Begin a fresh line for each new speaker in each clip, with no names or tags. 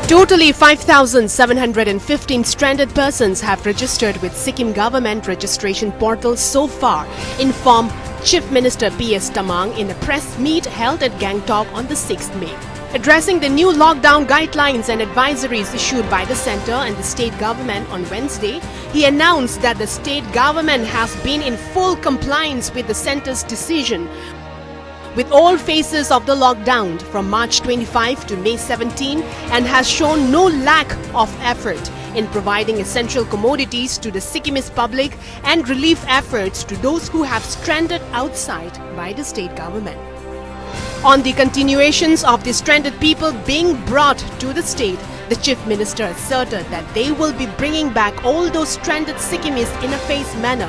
Totally 5,715 stranded persons have registered with Sikkim government registration portal so far, informed Chief Minister P.S. Tamang in a press meet held at Gangtok on the 6th May. Addressing the new lockdown guidelines and advisories issued by the centre and the state government on Wednesday, he announced that the state government has been in full compliance with the centre's decision with all phases of the lockdown from March 25 to May 17 and has shown no lack of effort in providing essential commodities to the Sikkimese public and relief efforts to those who have stranded outside by the state government. On the continuations of the stranded people being brought to the state, the Chief Minister asserted that they will be bringing back all those stranded Sikkimese in a phased manner.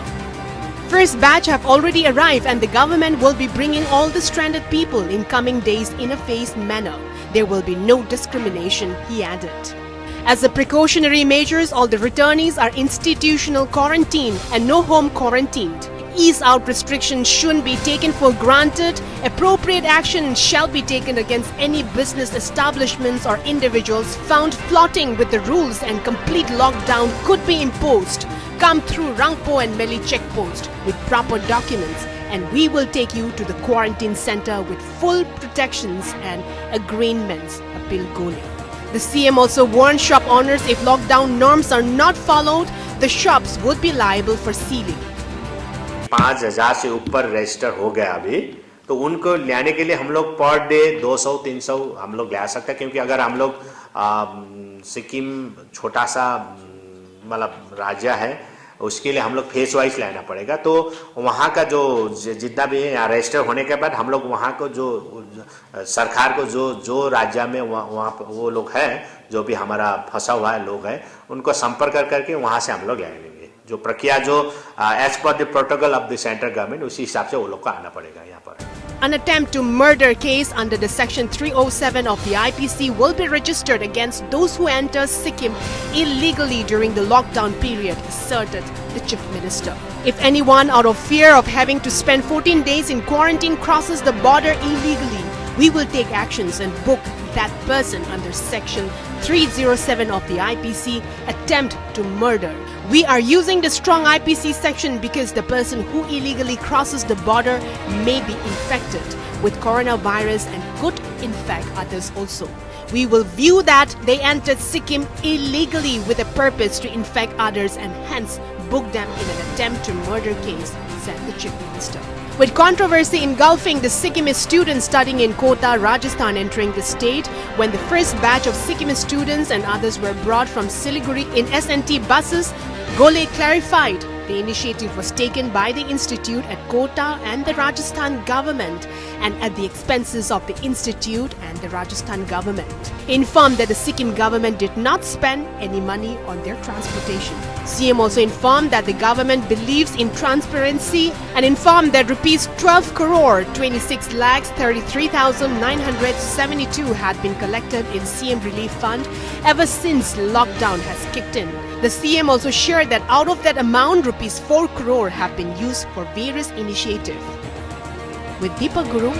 First batch have already arrived and the government will be bringing all the stranded people in coming days in a phased manner. There will be no discrimination, he added. As a precautionary measures, all the returnees are institutional quarantine and no home quarantined. Ease out restrictions shouldn't be taken for granted. Appropriate action shall be taken against any business establishments or individuals found flouting with the rules, and complete lockdown could be imposed. Come through Rangpo and Meli checkpost with proper documents and we will take you to the quarantine center with full protections and agreements, appeal Gole. The CM also warned shop owners if lockdown norms are not followed, the shops would be liable for sealing.
5,000 से ऊपर register हो गया अभी, तो उनको लाने के लिए हम लोग पर डे 200-300 हम लोग ला सकते हैं, क्योंकि अगर हम लोग सिक्किम छोटा सा मतलब राज्य है, उसके लिए हम लोग फेस वाइज लाना पड़ेगा। तो वहाँ का जो जितना भी रजिस्टर होने के बाद हम लोग वहाँ को जो सरकार को जो राज्य में वहाँ वो लोग हैं, जो भी हमारा फंसा हुआ है लोग हैं, उनको संपर्क करके वहाँ से हम लोग लाएंगे। जो प्रक्रिया जो as per the protocol of the central government, उसी हिसाब से वो लोग को आना पड़ेगा यहाँ पर।
An attempt to murder case under the Section 307 of the IPC will be registered against those who enter Sikkim illegally during the lockdown period, asserted the Chief Minister. If anyone out of fear of having to spend 14 days in quarantine crosses the border illegally, we will take actions and book that person under Section 307 of the IPC, attempt to murder. We are using the strong IPC section because the person who illegally crosses the border may be infected with coronavirus and could infect others also. We will view that they entered Sikkim illegally with a purpose to infect others and hence book them in an attempt to murder case, said the Chief Minister. With controversy engulfing the Sikkimese students studying in Kota, Rajasthan entering the state, when the first batch of Sikkimese students and others were brought from Siliguri in SNT buses, Gole clarified the initiative was taken by the institute at Kota and the Rajasthan government and at the expenses of the institute and the Rajasthan government. Informed that the Sikkim government did not spend any money on their transportation. CM also informed that the government believes in transparency and informed that rupees 12 crore 26 lakhs 33,972 had been collected in CM Relief Fund ever since lockdown has kicked in. The CM also shared that out of that amount, rupees 4 crore have been used for various initiatives. With Deepak Guru,